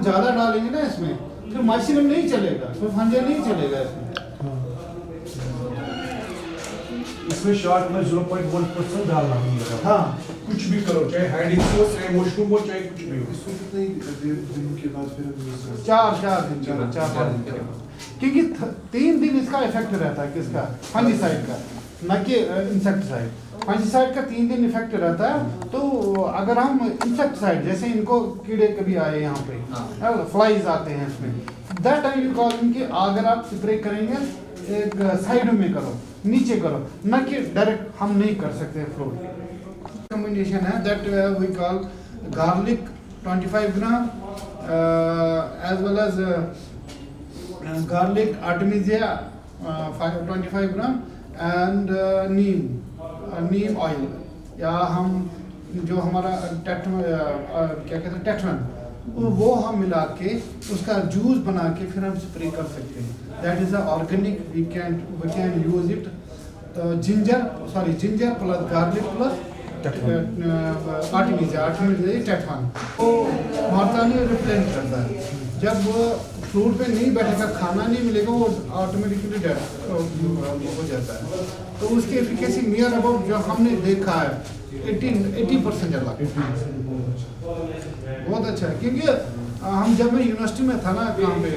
ज़्यादा डालेंगे ना इसमें फिर माइसिलम नहीं चलेगा, फिर फंजा नहीं चलेगा इसमें। इसमें शॉर्ट में 0.1% डालना है। हाँ, कुछ भी करो, चाहे हाइडिंग हो, चाहे मशरूम हो, चाहे कुछ भी हो। इसको कितने दिन के बाद फिर हम यूज करें? 4 दिन क्योंकि 3 दिन इसका इफेक्ट रहता है किसका, फंजीसाइड का, न कि इंसेक्टिसाइड। फंजीसाइड का 3 दिन इफेक्ट रहता है। तो अगर हम इंसेक्टिसाइड, जैसे इनको कीड़े कभी आए यहाँ पे, फ्लाइज आते हैं इसमें, दैट टाइम यू कॉल कि अगर आप स्प्रे करेंगे एक साइड में करो, नीचे करो, न कि डायरेक्ट हम नहीं कर सकते फ्लोर। कॉम्बिनेशन है that we call garlic 25 gram as well as garlic artemisia 25 gram and neem oil, या हम जो हमारा क्या कहते हैं टेटवन, वो हम मिला के उसका जूस बना के फिर हम स्प्रे कर सकते हैं। That is a organic, we can use it. Ginger plus garlic plus artemisia टेटवन, वो मार्तानी रिप्लेस करता है। जब फ्रूट पे नहीं बैठेगा, खाना नहीं मिलेगा, वो ऑटोमेटिकली डेड हो जाता है। तो उसकी एफिकेसी नियर अबाउट जो हमने देखा है 80% ज़्यादा, बहुत अच्छा है। क्योंकि हम जब मैं यूनिवर्सिटी में था ना, कहाँ पे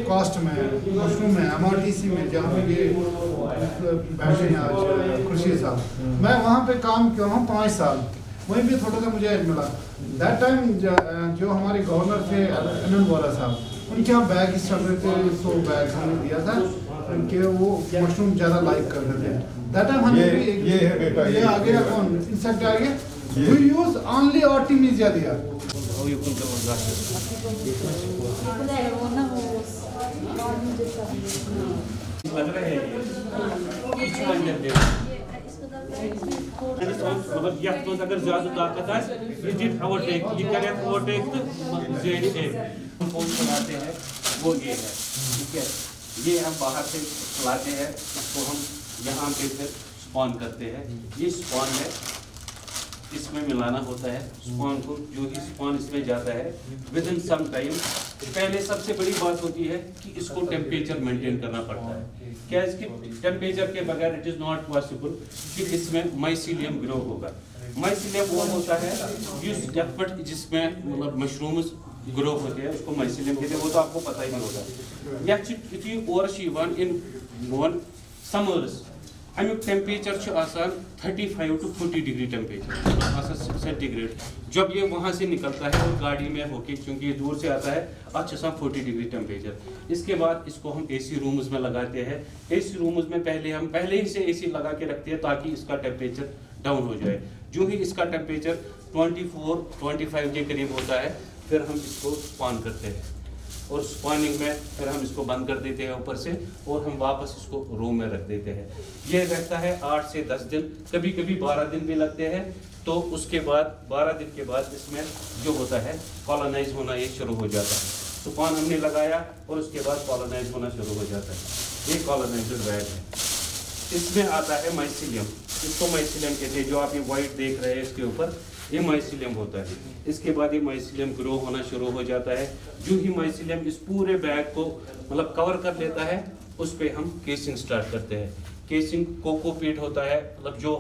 कॉस्ट में, मशरूम में, MRTC में, जहाँ पे ये बैठे हैं आज खुर्शीद साहब, मैं वहाँ पे काम किया हूँ 5 साल, वहीं भी थोड़ा सा मुझे मिला। दैट टाइम जो हमारे गवर्नर थे अनंत वोरा साहब, उनके यहाँ बैग चल रहे थे, 100 बैग हमने दिया था कि वो मशरूम ज़्यादा लाइक कर रहे थे। दैट टाइम हमने भी ये आ गया, कौन इंसेक्ट आ गया, वी यूज ओनली आर्टिमिजिया दिया। लग रहे हैं मतलब यह तो अगर ज्यादा ताकत है, ये डिड ओवरटेक, ये करे ओवरटेक तो जेडी ए पोस्ट बनाते हैं, वो ये है, ठीक है। ये हम बाहर से लाते हैं, इसको हम यहाँ पे फिर स्पॉन करते हैं। ये स्पॉन है, इसमें मिलाना होता है स्पॉन को। जो ही स्पॉन इसमें जाता है विद इन सम टाइम, पहले सबसे बड़ी बात होती है कि इसको टेम्परेचर मेंटेन करना पड़ता है। क्या इसकी टेम्परेचर के बगैर इट इज़ नॉट पॉसिबल कि इसमें माइसीलियम ग्रो होगा। माइसीलियम वो होता है जिसमें मतलब मशरूम्स ग्रो होते हैं, उसको माइसीलियम कहते हैं, वो तो आपको पता ही नहीं होगा। यह और इन वन समर्स अमुक temperature 35 to 40 degree temperature centigrade. जब ये वहाँ से निकलता है और गाड़ी में होके, क्योंकि ये दूर से आता है, अच्छा 40 डिग्री टेम्परेचर। इसके बाद इसको हम AC रूम्स में लगाते हैं। AC रूम्स में पहले ही से AC लगा के रखते हैं ताकि इसका टेम्परेचर डाउन हो जाए। जो ही इसका टेम्परेचर 24-25 के करीब होता है, फिर हम इसको स्पॉन करते हैं और स्पॉनिंग में फिर हम इसको बंद कर देते हैं ऊपर से, और हम वापस इसको रूम में रख देते हैं। ये रहता है 8 से 10 दिन, कभी कभी 12 दिन भी लगते हैं। तो उसके बाद 12 दिन के बाद इसमें जो होता है कॉलोनाइज होना ये शुरू हो जाता है। स्पॉन हमने लगाया और उसके बाद कॉलोनाइज होना शुरू हो जाता है। ये कॉलोनाइजर बैग है, इसमें आता है माइसीलियम, इसको माइसीलियम कहते हैं। जो आप ये वाइट देख रहे हैं इसके ऊपर, ये माइसीलियम होता है। इसके बाद ये माइसीलियम ग्रो होना शुरू हो जाता है। जो ही माइसीलियम इस पूरे बैग को मतलब कवर कर लेता है, उस पे हम केसिंग स्टार्ट करते हैं। केसिंग कोकोपीट होता है, मतलब जो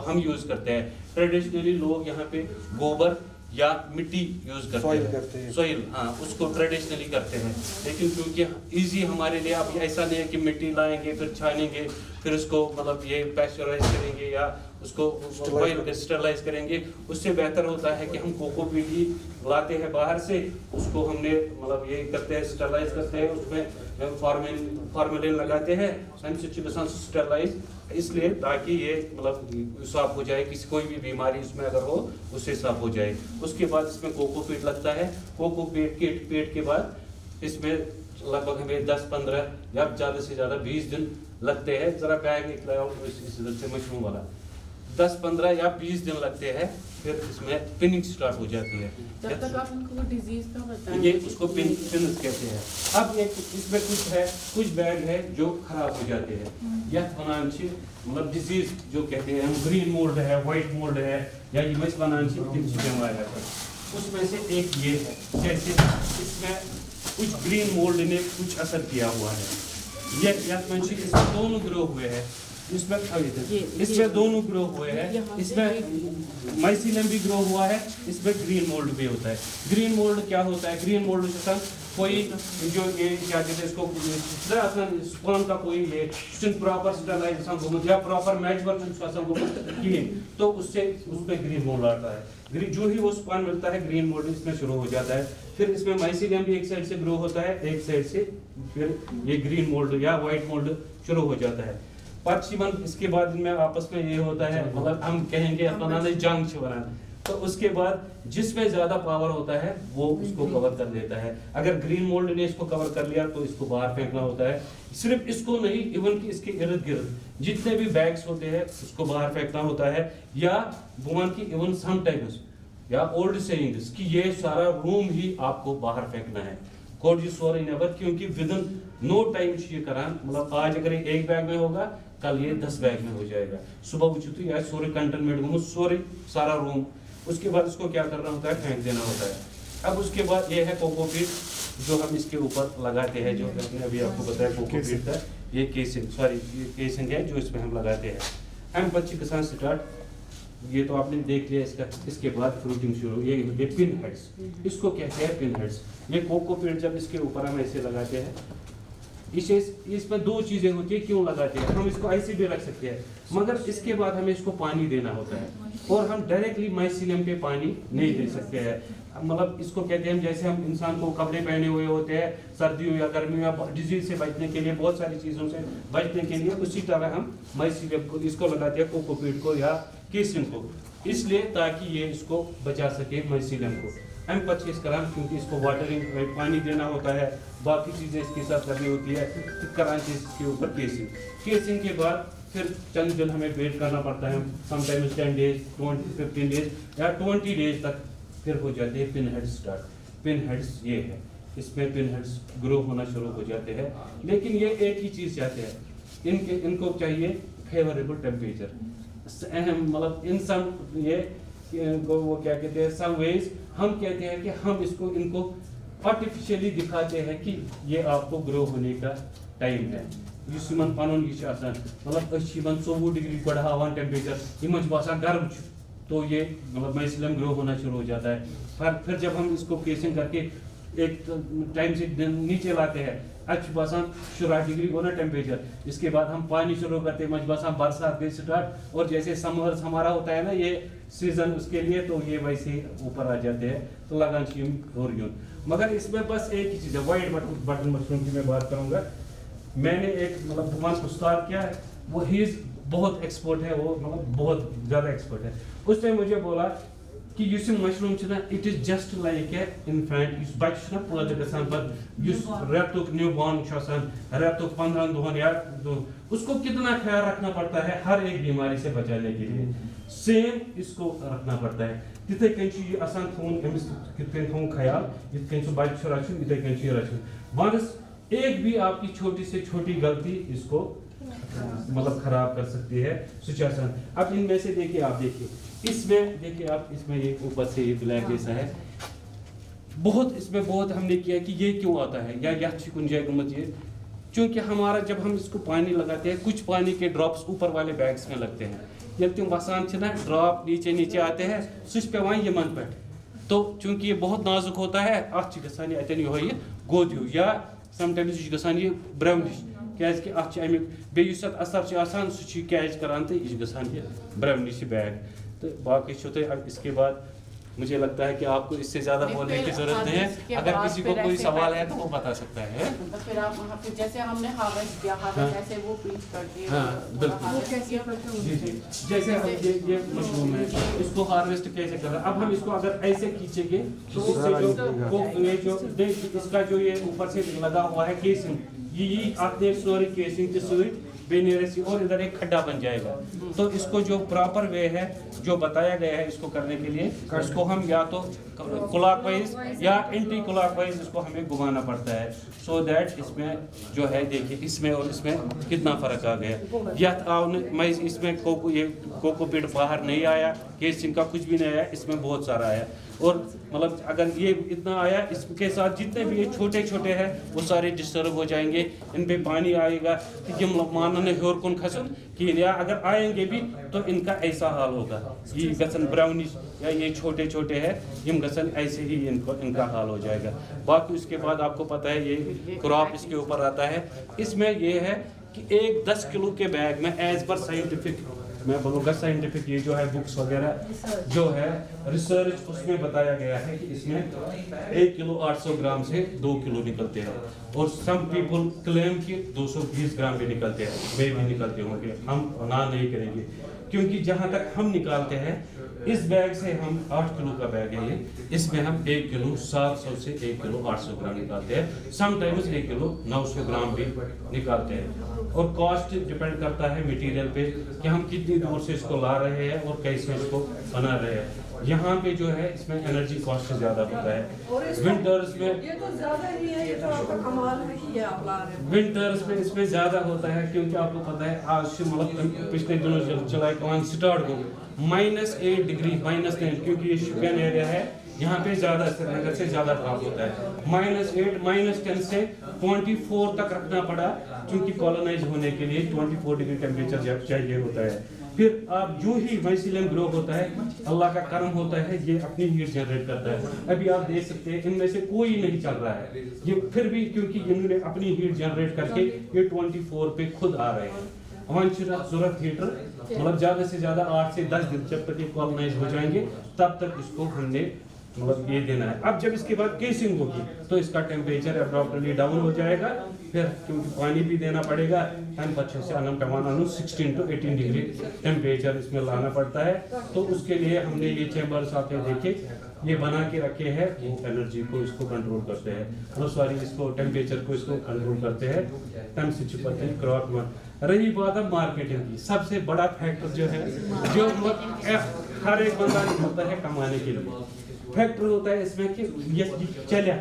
हम यूज़ करते हैं। ट्रेडिशनली लोग यहाँ पे गोबर या मिट्टी यूज़ करते हैं, सॉइल, हाँ, उसको ट्रेडिशनली करते हैं। लेकिन क्योंकि इजी हमारे लिए, अब ऐसा नहीं है कि मिट्टी लाएंगे फिर छानेंगे फिर उसको मतलब ये पैस्चराइज करेंगे या उसको स्टरलाइज करेंगे। उससे बेहतर होता है कि हम कोकोपीट ही लाते हैं बाहर से, उसको हमने मतलब ये करते हैं, स्टरलाइज करते हैं, उसमें फॉर्मेलिन लगाते हैं, स्टरलाइज, इसलिए ताकि ये मतलब साफ हो जाए, किसी कोई भी बीमारी इसमें अगर हो उससे साफ हो जाए। उसके बाद इसमें कोकोपीट लगता है। कोकोपीट के बाद इसमें लगभग हमें 10-15 या ज़्यादा से ज़्यादा 20 दिन लगते हैं। ज़रा बैग निकलाया से मशरूम वाला, 10-15 या 20 दिन लगते हैं, फिर इसमें पिनिंग स्टार्ट हो जाती है। जब तक आप उनको वो डिजीज का बताएं, ये उसको पिन कहते हैं। अब एक इसमें कुछ बैग है जो खराब हो जाते हैं, या मतलब डिजीज जो कहते हैं, हम ग्रीन मोल्ड है, वाइट मोल्ड है, या ये मच बनान उसमें से एक ये है। जैसे इस कुछ ग्रीन मोल्ड ने कुछ असर किया हुआ है। ये इसमें दोनों ग्रो हुए हैं, इसमें दोनों ग्रो हुए हैं, इसमें माइसिलियम भी ग्रो हुआ है, इसमें ग्रीन मोल्ड भी होता है। ग्रीन मोल्ड क्या होता है? ग्रीन मोल्ड जैसा कोई जो ये क्या कहते हैं इसको स्पर्म का कोई ये प्रॉपर स्टरलाइजेशन या प्रॉपर मैच तो उससे उसमें ग्रीन मोल्ड आता है। जो ही वो स्पर्म मिलता है ग्रीन मोल्ड इसमें शुरू हो जाता है। फिर इसमें माइसिलियम भी एक साइड से ग्रो होता है, एक साइड से फिर ये ग्रीन मोल्ड या व्हाइट मोल्ड शुरू हो जाता है। पश्चिमन इसके बाद इनमें आपस में ये होता है, मतलब हम कहेंगे अपना जंग छुरा, तो उसके बाद जिसमें ज्यादा पावर होता है वो उसको कवर कर लेता है। अगर ग्रीन मोल्ड ने इसको कवर कर लिया तो इसको बाहर फेंकना होता है। सिर्फ इसको नहीं, इवन कि इसके इर्द गिर्द जितने भी बैग्स होते हैं उसको बाहर फेंकना होता है। या वुमन की इवन समटाइम्स या ओल्ड सेइंग्स कि ये सारा रूम ही आपको बाहर फेंकना है। कोड यू सोरी नेवर, क्योंकि विदिन नो टाइम ये करान, मतलब आज अगर एक बैग में होगा कल ये 10 बैग में हो जाएगा। सुबह उचित या सोरे कंटेनमेंट सोरे सारा रूम, उसके बाद इसको क्या करना होता है? फेंक देना होता है। अब उसके बाद ये है कोकोपीट जो हम इसके ऊपर लगाते हैं, जो मैंने अभी आपको बताया कोकोपीट का ये केसिंग है जो इसमें हम लगाते हैं। हम बच्चे के साथ स्टार्ट, ये तो आपने देख लिया इसका। इसके बाद फ्रूटिंग शुरू, ये पिन हेड्स, इसको कहते हैं पिन हेड्स। ये कोकोपीट जब इसके ऊपर हम ऐसे लगाते हैं, इसमें दो चीजें होती है क्यों लगाते हैं। हम इसको ऐसे भी रख सकते हैं, मगर इसके बाद हमें इसको पानी देना होता है और हम डायरेक्टली माइसिलियम पे पानी नहीं दे सकते हैं। मतलब इसको कहते हैं, जैसे हम इंसान को कपड़े पहने हुए होते हैं सर्दियों या गर्मियों या डिजीज से बचने के लिए, बहुत सारी चीजों से बचने के लिए, उसी तरह हम माइसिलियम को इसको लगाते हैं, कोकोपीट को या केसिन को, इसलिए ताकि ये इसको बचा सके माइसिलियम को। हम परचेज करान क्योंकि इसको वाटरिंग पानी देना होता है, बाकी चीजें इसके साथ करनी होती है, करान इसके ऊपर केसिंग के बाद फिर चंद दिन हमें वेट करना पड़ता है, समटाइम्स 10 डेज 15 डेज या 20 डेज तक फिर हो जाते हैं pin heads start. Pin heads ये है, इसमें पिन हेड्स ग्रो होना शुरू हो जाते हैं। लेकिन ये एक ही चीज चाहते हैं, इनको चाहिए फेवरेबल टेम्परेचर। मतलब इन सम ये वो क्या कहते हैं, सम वेज हम कहते हैं कि हम इनको आर्टिफिशियली दिखाते हैं कि ये आपको ग्रो होने का टाइम है। पन मतलब 24 डिग्री बढ़ावान टेम्परेचर बासान गर्म, तो ये मतलब माइसिलियम ग्रो होना शुरू हो जाता है। फिर जब हम इसको केसिंग करके एक टाइम से नीचे लाते हैं, अच्छी बासान 14 डिग्री होना टेम्परेचर, इसके बाद हम पानी शुरू करते हैं, मजबासान बरसात गई स्टार्ट, और जैसे समर्स हमारा होता है ना ये सीजन उसके लिए, तो ये वैसे ऊपर आ जाते हैं, तो लगान और यून। मगर इसमें बस एक ही चीज़ है, वाइट बटन मशरूम की मैं बात करूँगा। मैंने एक मतलब भगवान को स्टार्ट किया है, वो ही बहुत एक्सपर्ट है, वो मतलब बहुत ज़्यादा एक्सपर्ट है। उसने मुझे बोला कि use mushroom it is just like a infant, बच्चे पैदा गसान रेतुक न्यू बॉर्न रेतुक 15 दोहन या उसको कितना ख्याल रखना पड़ता है हर एक बीमारी से बचाने के लिए, सेम इसको रखना पड़ता है। तिथे कन आसान थोन ख्याल ये बच्चे रचन इथे कन रचन। वंस एक भी आपकी छोटी से छोटी गलती इसको मतलब खराब कर सकती है सुचासन। अब इनमें से देखिए, आप देखिए इसमें देखिए आप इसमें ये ऊपर से ये ब्लैक जैसा है, बहुत इसमें बहुत हमने किया कि ये क्यों आता है या कुछ जगह ये, क्योंकि हमारा जब हम इसको पानी लगाते हैं कुछ पानी के ड्रॉप्स ऊपर वाले बैग्स में लगते हैं, जब तुम वसान ना ड्रॉप नीचे नीचे आते हैं सुच पे यमन पे, तो चूंकि ये बहुत नाजुक होता है अत गसान ये गोद हूँ या समटाइम्स गसान ये ब्राउनिश, कि अमिक बेस असर आसान सह कैच करान तो यह गसान ये ब्राउनिश बैग। तो बाकी इसके बाद मुझे लगता है कि आपको इससे ज्यादा बोलने की जरूरत नहीं है, अगर किसी को कोई सवाल है तो वो बता सकता है। तो फिर आप वहाँ पे जैसे हमने हार्वेस्ट किया, ऐसे वो पीच करके जैसे हम ये मशरूम है इसको हार्वेस्ट कैसे कर रहे हैं। अब हम इसको अगर ऐसे खींचेंगे तो इससे जो इसका जो ये ऊपर से लगा हुआ है केसिंग, ये आपने सॉरी केसिंग के सूर्य और इधर एक खड्डा बन जाएगा। तो इसको जो प्रॉपर वे है जो बताया गया है इसको करने के लिए, इसको हम या तो क्लॉक वाइज या एंटी क्लॉक वाइज इसको हमें घुमाना पड़ता है, सो दैट इसमें जो है देखिए इसमें और इसमें कितना फ़र्क आ गया। यह इसमें ये कोकोपीट बाहर नहीं आया, केसिंग का कुछ भी नहीं आया, इसमें बहुत सारा आया। और मतलब अगर ये इतना आया, इसके साथ जितने भी ये छोटे छोटे हैं वो सारे डिस्टर्ब हो जाएंगे, इन पे पानी आएगा कि मानने होर कौन खसन कि या अगर आएंगे भी तो इनका ऐसा हाल होगा, ये गसन ब्राउनिश या ये छोटे छोटे हैं, ये गसन ऐसे ही इनका हाल हो जाएगा। बाकी उसके बाद आपको पता है ये क्रॉप इसके ऊपर आता है। इसमें ये है कि एक 10 किलो के बैग में एज पर साइंटिफिक, मैं बोलूँगा साइंटिफिक, ये जो है बुक्स वगैरह जो है रिसर्च उसमें बताया गया है कि इसमें 1 किलो 800 ग्राम से 2 किलो निकलते हैं, और सम पीपल क्लेम कि 220 ग्राम भी निकलते हैं, वे भी निकलते होंगे, हम ना नहीं करेंगे, क्योंकि जहाँ तक हम निकालते हैं इस बैग से हम 8 किलो का बैग है ये, इसमें हम 1 किलो 700 से 1 किलो 800 ग्राम निकालते हैं, समटाइम्स 1 किलो 900 ग्राम भी निकालते हैं। और कॉस्ट डिपेंड करता है मटेरियल पे कि हम कितनी दूर से इसको ला रहे हैं और कैसे इसको बना रहे हैं। यहाँ पे जो है इसमें एनर्जी कॉस्ट ज़्यादा होता है। विंटर्स में ये तो ज़्यादा ही है, ये तो आपका कमाल नहीं है आप ला रहे हैं। विंटर्स में इसमें ज़्यादा होता है, क्योंकि आपको पता है आज से मतलब पिछले दिनों जुलाई का मंथ स्टार्ट हो -8 डिग्री -9, क्योंकि ये शुपियन एरिया है, यहाँ पे ज़्यादा श्रीनगर से ज़्यादा ड्रॉप होता है। -8 -10 से 24 तक रखना पड़ा, क्योंकि कॉलोनाइज होने के लिए 24 डिग्री टेम्परेचर चाहिए होता है। फिर आप जो ही माइसिलियम ग्रो होता है, अल्लाह का करम होता है, ये अपनी हीट जनरेट करता है। अभी आप देख सकते हैं इनमें से कोई नहीं चल रहा है ये, फिर भी क्योंकि इन्होंने अपनी हीट जनरेट करके ये 24 पे खुद आ रहे हैं। जरूरत हीटर मतलब ज़्यादा से ज़्यादा 8 से 10 दिन, जब तक ये कॉलोनाइज हो जाएंगे तब तक इसको हमने मतलब ये देना है। अब जब इसके बाद केसिंग होगी तो इसका टेम्परेचर अब्रप्टली डाउन हो जाएगा, फिर क्योंकि पानी भी देना पड़ेगा, टेम्परेचर से अनम टमाना 16 to 18 डिग्री टेम्परेचर इसमें लाना पड़ता है। तो उसके लिए हमने ये चैम्बर्स आपने देखे ये बना के रखे हैं, वो एनर्जी को इसको कंट्रोल करते हैं, मतलब सॉरी इसको टेम्परेचर को इसको कंट्रोल करते हैं, तम से चिपकते हैं क्रॉप में। रही बात अब मार्केटिंग की, सबसे बड़ा फैक्टर जो है जो हर एक बंदा होता है कमाने के लिए, फैक्टर होता है इसमें कि ये चले।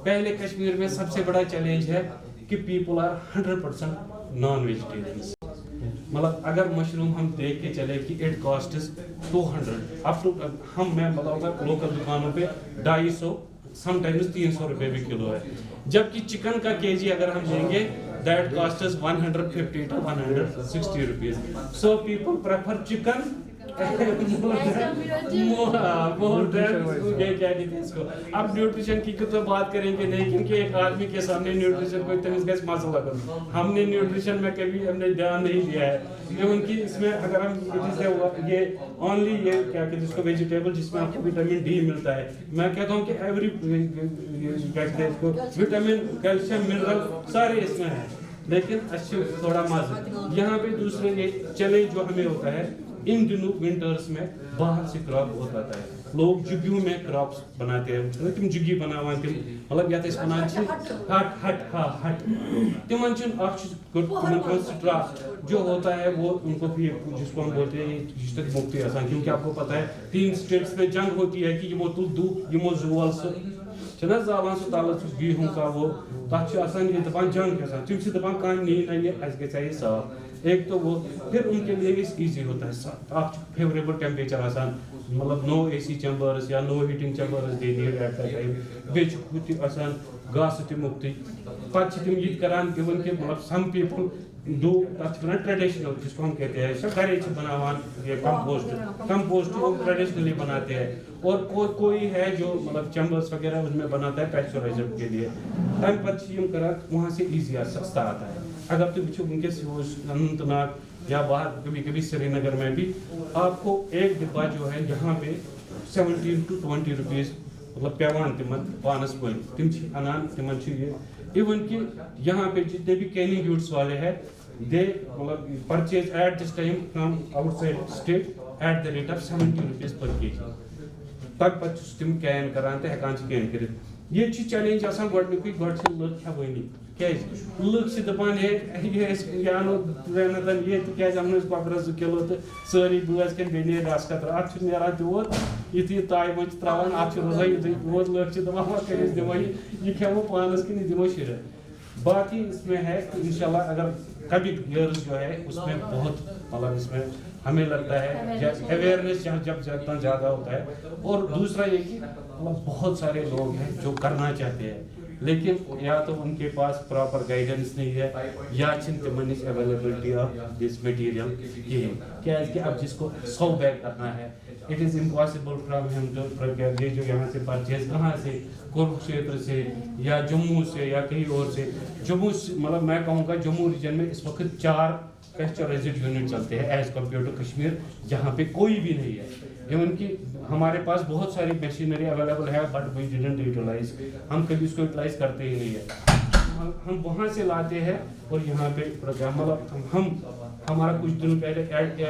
पहले कश्मीर में सबसे बड़ा चैलेंज है कि पीपल आर 100% नॉन वेजिटेरियंस। मतलब अगर मशरूम हम देख के चले कि इट कॉस्ट 200 अप टू, हम मैं बताऊंगा लोकल दुकानों पे 250 समटाइम्स 300 रुपए भी किलो है, जबकि चिकन का केजी अगर हम लेंगे that cost 150 to 160 rupees. So people prefer chicken अब न्यूट्रिशन की तो बात करेंगे नहीं, क्योंकि एक आदमी के सामने न्यूट्रिशन को इतना मसला करो, हमने न्यूट्रिशन में कभी हमने ध्यान नहीं दिया है। ये उनकी इसमें अगर हम ये ओनली ये क्या कहते हैं इसको वेजिटेबल जिसमें आपको विटामिन डी मिलता है, मैं कहता हूँ कि एवरी विटामिन कैल्शियम मिनरल सारे इसमें है, लेकिन अच्छी थोड़ा मजा। यहाँ पे दूसरे ये चैलेंज जो हमें होता है इन दिनों विंटर्स में बाहर से क्रॉप बहुत आता है, लोग जुगियों में क्रॉप्स बनाते हैं, तुम जुगी बनावा तुम मतलब या तो हट हट हाँ हट तिमन स्ट्रा जो होता है वो उनको भी जिसको हम बोलते हैं मुक्ति आसान, क्योंकि आपको पता है 3 स्टेट्स में जंग होती है कि ये तुल दू ये जुवल छना जालान सो ताल गेहूं का वो तक ये दपान जंग तुम से दपान कह नहीं ना ये गए साफ, एक तो वो फिर उनके लिए भी इजी होता है, आप फेवरेबल टेम्परेचर आसान मतलब नो एसी चैम्बर्स या no heating chambers they need at that time batch खुद आसान घास ते मुक्ति पच तिम ये करान इवन के मतलब सम पीपल डू ट्रेडिशनल जिसको हम कहते हैं सब घरे बनावान ये कंपोस्ट वो ट्रेडिशनली बनाते हैं, और कोई है जो मतलब चैम्बर्स वगैरह उसमें बनाता है पैस्चराइजर के लिए, तम पच्चीम करा वहाँ से ईजी सस्ता आता है। अगर तुम पिछू उनके अनंतनाग या बाहर कभी कभी श्रीनगर में भी आपको एक डिब्बा जो है यहाँ पे 17 to 20 रुपीज मतलब पेवान तिमन पानस पल तिम अनान तिमन ये इवन कि यहाँ पे जितने भी कैनिंग यूट्स वाले हैं दे मतलब purchase at this time from outside state at the rate of 70 rupees per KG, तब तिम कैन करान तो हेकान कैन कर یہ چیلنج آسان گۄڈنیُکُے گۄڈٕ چھِ لُکھ کھٮ۪وٲنی کیٛازِ لُکھ چھِ دَپان ہے یہِ أسۍ یہِ اَنو ترٛٮ۪ن یہِ تِکیٛازِ اَنو أسۍ کۄکرَس 2 کِلوٗ تہٕ سٲری بٲژ کھٮ۪ن بیٚیہِ نیرِ رَس قطرٕ اَتھ چھُ نیران تیوٗت یُتھُے یہِ تایہِ منٛز چھِ ترٛاوان اَتھ چھُ روزان یُتھُے تیوٗت لُکھ چھِ دَپان وۄنۍ کٔرِتھ دِمو یہِ کھٮ۪مو پانَس کِنہٕ یہِ دِمو شُرٮ۪ن باقی اس میں ہے ان شاء اللہ اگر کبھی ایئرز جو ہے اس میں بہت مطلب اس میں ہمیں لگتا ہے اویئرنیس جب جتنا زیادہ ہوتا ہے اور دوسرا یہ کہ مطلب بہت سارے لوگ ہیں جو کرنا چاہتے ہیں لیکن یا تو ان کے پاس پراپر گائیڈنس نہیں ہے یا چھن تمن نش اویلیبلٹی آف دس مٹیریل کہین کیازِ کہ اب جس کو 100 بیگ کرنا ہے اٹ از امپاسبل فرام ہم جو یہ جو یہاں سے پرچیز کہاں سے کورکشیتر سے یا جموں سے یا کہیں اور سے جموں مطلب میں کہوں گا جموں ریجن میں اس وقت 4 پیسچرائزڈ یونٹ چلتے ہیں ایز کمپیئر ٹو کشمیر جہاں پہ کوئی بھی نہیں ہے ایون کہ ہمارے پاس بہت ساری مشینری اویلیبل ہے بٹ وی ڈیڈنٹ یوٹیلائز ہم کبھی اس کو یوٹیلائز کرتے ہی نہیں ہے ہم وہاں سے لاتے ہیں اور یہاں پہ مطلب ہمارا کچھ دن پہلے ایڈ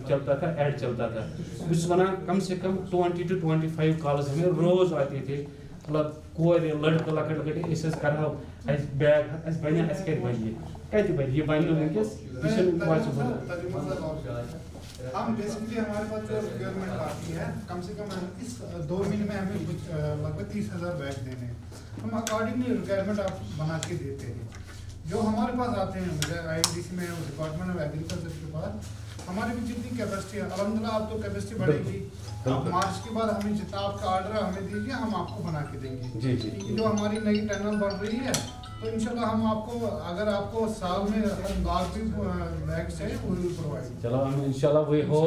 چلتا تھا اس ونا کم سے کم 20 to 25 کالز ہمیں روز آتے تھے مطلب کور لڑکہ لکٹ لکٹ اس کرو بیگ اس بنیا اس کت بنیے کتہ بنیے یہ بنو ونکس یہ ہم بیسکلی ہمارے پاس جو ریکوائرمنٹ آتی ہے کم سے کم اس 2 مہینے میں ہمیں کچھ لگ بھگ 30,000 بیگ دینے ہیں ہم اکارڈنگلی ریکوائرمنٹ آپ بنا کے دیتے ہیں جو ہمارے پاس آتے ہیں IMDC میں ڈپارٹمنٹ آف ایگریکلچر کے پاس ہماری بھی جتنی کیپیسٹی ہے الحمدللہ اب تو کیپیسٹی بڑھے گی اب مارچ کے بعد ہمیں جتنا آپ کا آرڈر ہمیں دیجیے ہم آپ کو بنا کے دیں گے جو ہماری نئی ٹنل بڑھ رہی ہے تو انشاءاللہ ہم آپ کو اگر آپ کو سال میں لاکھ بھی بیگ سے پرووائڈ چلو ہم انشاءاللہ وہی ہو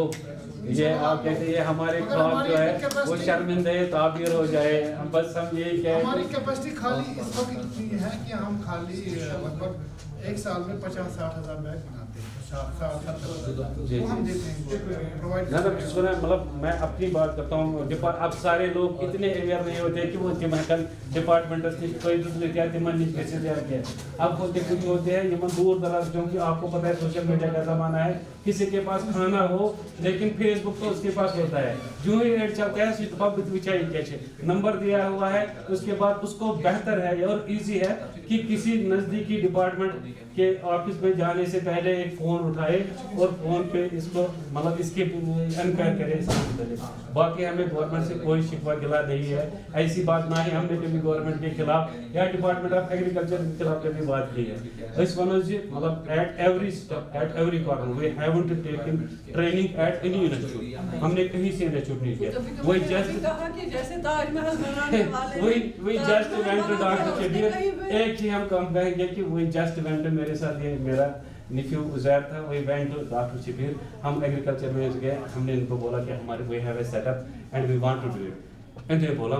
یہ آپ کہتے ہیں یہ ہمارے خواب جو ہے وہ شرمندہ تعبیر ہو جائے بس ہم یہی کہہ ہماری کیپیسٹی خالی اس وقت اتنی ہے کہ ہم خالی لگ بھگ 1 سال میں 50-60 ہزار بیگ بناتے ہیں مطلب میں اپنی بات کرتا ہوں اب سارے لوگ اتنے اویئر نہیں ہوتے کہ وہ تم ہیکن ڈپارٹمنٹس نش فائدہ کیا تمن نش گھس کیا اب ہوتے کچھ ہوتے ہیں یمن دور دراز کیونکہ آپ کو پتہ ہے سوشل میڈیا کا زمانہ ہے کسی کے پاس کھانا ہو لیکن فیس بک تو اس کے پاس ہوتا ہے جو ہی ایڈ چلتا ہے سب بچائی کیسے نمبر دیا ہوا ہے اس کے بعد اس کو بہتر ہے اور ایزی ہے کہ کسی نزدیکی ڈپارٹمنٹ کے آفس میں جانے سے پہلے ایک فون اٹھائے اور فون پہ اس کو مطلب اس کے انکوائر کرے اس کے متعلق باقی ہمیں گورنمنٹ سے کوئی شکوہ گلا نہیں ہے ایسی بات نہ ہی ہم نے کبھی گورنمنٹ کے خلاف یا ڈپارٹمنٹ آف ایگریکلچر کے خلاف کبھی بات کی ہے اس ونو جی مطلب at every step at every corner we haven't taken training at any institute ہم نے کہیں سے انسٹیٹیوٹ نہیں کیا وہی جسٹ وہی just went to doctor Shabbir ایک ہی ہم کم کہیں گے کہ وہی جسٹ وینٹ میرے ساتھ یہ میرا نیفیو عزیر تھا وہی وینٹ ٹو ڈاکٹر شبیر ہم ایگریکلچر میں گئے ہم نے ان کو بولا کہ ہمارے we have a set up and we want to do it انہوں نے بولا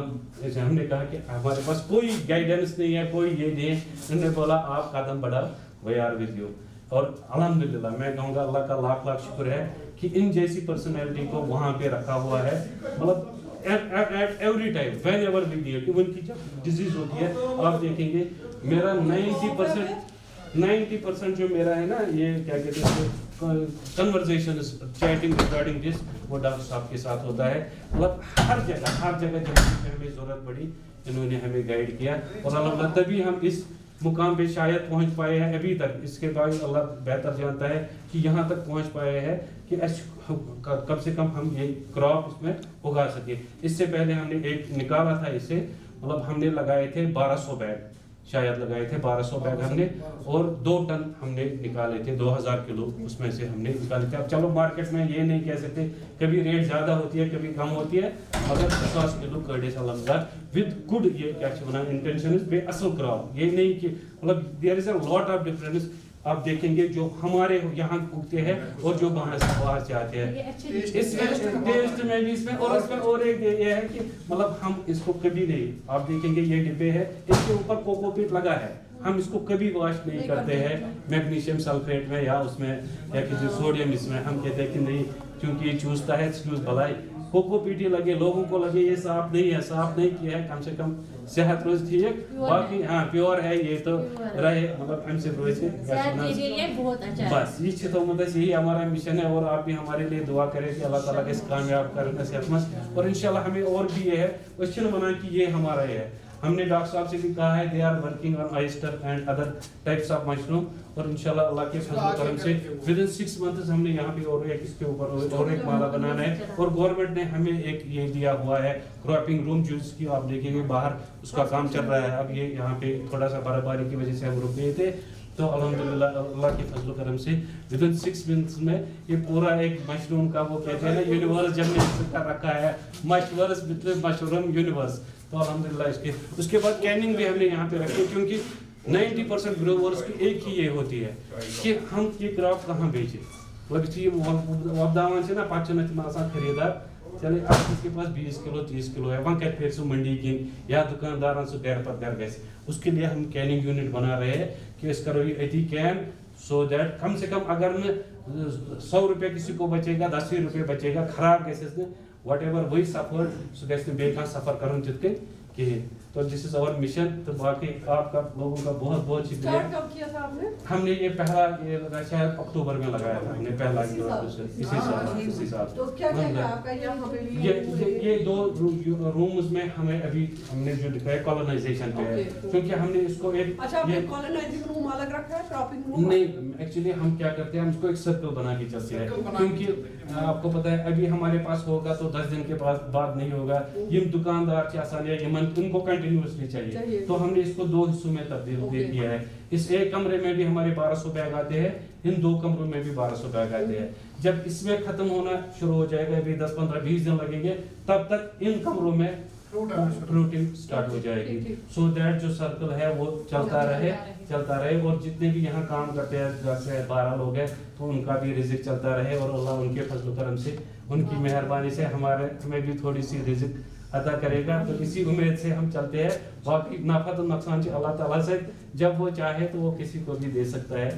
ہم نے کہا کہ ہمارے پاس کوئی گائیڈنس نہیں ہے کوئی یہ نہیں ہے انہوں نے بولا آپ قدم بڑھاؤ وی آر ود یو اور الحمدللہ میں کہوں گا اللہ کا لاکھ لاکھ شکر ہے کہ ان جیسی پرسنالٹی کو وہاں پہ رکھا ہوا ہے مطلب at every time whenever we need even کی جب ڈیزیز ہوتی ہے آپ دیکھیں گے میرا 90% جو میرا ہے نا یہ کیا کہتے ہیں کنورزیشنز چیٹنگ ریگارڈنگ دس وہ ڈاکٹر صاحب کے ساتھ ہوتا ہے مطلب ہر جگہ جب ہمیں ضرورت پڑی انہوں نے ہمیں گائیڈ کیا اور الحمدللہ تبھی ہم اس مقام پہ شاید پہنچ پائے ہیں ابھی تک اس کے بعد اللہ بہتر جانتا ہے کہ یہاں تک پہنچ پائے ہیں کہ کم سے کم ہم یہ کراپ اس میں اگا سکے اس سے پہلے ہم نے ایک نکالا تھا اسے مطلب ہم نے لگائے تھے 1200 بیگ شاید لگائے تھے 1200 بیگ ہم نے اور 2 ٹن ہم نے نکالے تھے 2000 کلو اس میں سے ہم نے نکالے تھے اب چلو مارکیٹ میں یہ نہیں کہہ سکتے کبھی ریٹ زیادہ ہوتی ہے کبھی کم ہوتی ہے مگر 50 کلو پر ڈے الحمدللہ ود گڈ یہ کیا ونان انٹینشن بے اصل کراپ یہ نہیں کہ مطلب دیر از اے لاٹ آف ڈفرنس آپ دیکھیں گے جو ہمارے یہاں اگتے ہیں اور جو باہر سے آتے ہیں اس ٹیسٹ میں بھی اس میں اور اس میں اور ایک یہ ہے کہ مطلب ہم اس کو کبھی نہیں آپ دیکھیں گے یہ ڈبے ہے اس کے اوپر کوکو پیٹ لگا ہے ہم اس کو کبھی واش نہیں کرتے ہیں میگنیشیم سلفیٹ میں یا اس میں یا کسی سوڈیم اس میں ہم کہتے ہیں کہ نہیں کیونکہ یہ چوستا ہے چوز بھلائی کوکو پیٹی لگے لوگوں کو لگے یہ صاف نہیں ہے صاف نہیں کیا ہے کم سے کم صحت روز ٹھیک باقی ہاں پیور ہے یہ تو رہے مطلب ہم سے روز بس یہ تو مطلب یہی ہمارا مشن ہے اور آپ بھی ہمارے لیے دعا کریں کہ اللہ تعالیٰ کے اس کامیاب کرنے صحت مند اور انشاءاللہ ہمیں اور بھی یہ ہے اس چن بنا کہ یہ ہمارا یہ ہے हमने डॉक्टर साहब से भी कहा है they are working on oyster and other types of mushroom, और इंशाल्लाह अल्लाह के फजल करम से विद इन 6 मंथ्स हमने यहाँ पे और एक इसके ऊपर और एक माला बनाना है। और गवर्नमेंट ने हमें एक ये दिया हुआ है क्रॉपिंग रूम, जिसकी आप देखेंगे बाहर उसका काम चल रहा है। अब ये यहाँ पे थोड़ा सा बर्फबारी की वजह से हम रुक गए थे, तो अल्हम्दुलिल्लाह अल्लाह के फजल करम से विद इन 6 मंथ्स में ये पूरा एक मशरूम का वो कहते हैं ना यूनिवर्स जब कर रखा है, मशरूम यूनिवर्स। तो अल्हम्दुलिल्लाह इसके उसके बाद कैनिंग भी हमने यहाँ पे रखी, क्योंकि 90% ग्रोवर्स की एक ही ये होती है कि हम ये क्रॉप कहाँ बेचें। वपदावन से ना पाचन खरीदार चले अब किसके पास 20 किलो 30 किलो है, वहाँ फिर से मंडी गिन या दुकानदार से घर पर घर गए। उसके लिए हम कैनिंग यूनिट बना रहे हैं कि इस करो अति कैन, सो दैट कम से कम अगर न 100 रुपये किसी को बचेगा, 10 रुपये बचेगा खराब गैसेस वट एवर वही सफर सो गैस बेका सफर कर तित कहें। तो दिस इज आवर मिशन। तो बाकी आपका लोगों का बहुत बहुत शुक्रिया। स्टार्ट कब किया था आपने? हमने ये पहला ये शायद अक्टूबर में लगाया था हमने पहला इसी साल। तो क्या क्या है आपका यहाँ पे भी? ये 2 रूम्स में हमें अभी हमने जो लिखा है कॉलोनाइजेशन पे है, क्योंकि हमने इसको एक अच्छा आपने कॉलोनाइजिंग रूम अलग रखा है, क्रॉपिंग रूम नहीं, एक्चुअली हम क्या करते हैं हम इसको एक सर्कल बना के चलते हैं, क्योंकि आपको पता है अभी हमारे पास होगा तो 10 दिन के बाद नहीं होगा। ये दुकानदार के आसान है उनको कंटिन्यूअसली चाहिए, तो हमने इसको 2 हिस्सों में तब्दील किया है। इस एक कमरे में भी हमारे 1200 बैग आते हैं, इन 2 कमरों में भी 1200 बैग आते हैं। जब इसमें खत्म होना शुरू हो जाएगा, अभी 10 15 20 दिन लगेंगे, तब तक इन कमरों में फ्रूटिंग स्टार्ट हो जाएगी। सो दैट जो सर्कल है वो चलता रहे। और जितने भी यहाँ काम करते हैं जैसे 12 लोग हैं, तो उनका भी रिजिक चलता रहे, और अल्लाह उनके फजल करम से उनकी मेहरबानी से हमें भी थोड़ी सी रिजिक अता करेगा। तो इसी उम्मीद से हम चलते हैं। बाकी नफा तो नुकसान अल्लाह ताला से, जब वो चाहे तो वो किसी को भी दे सकता है।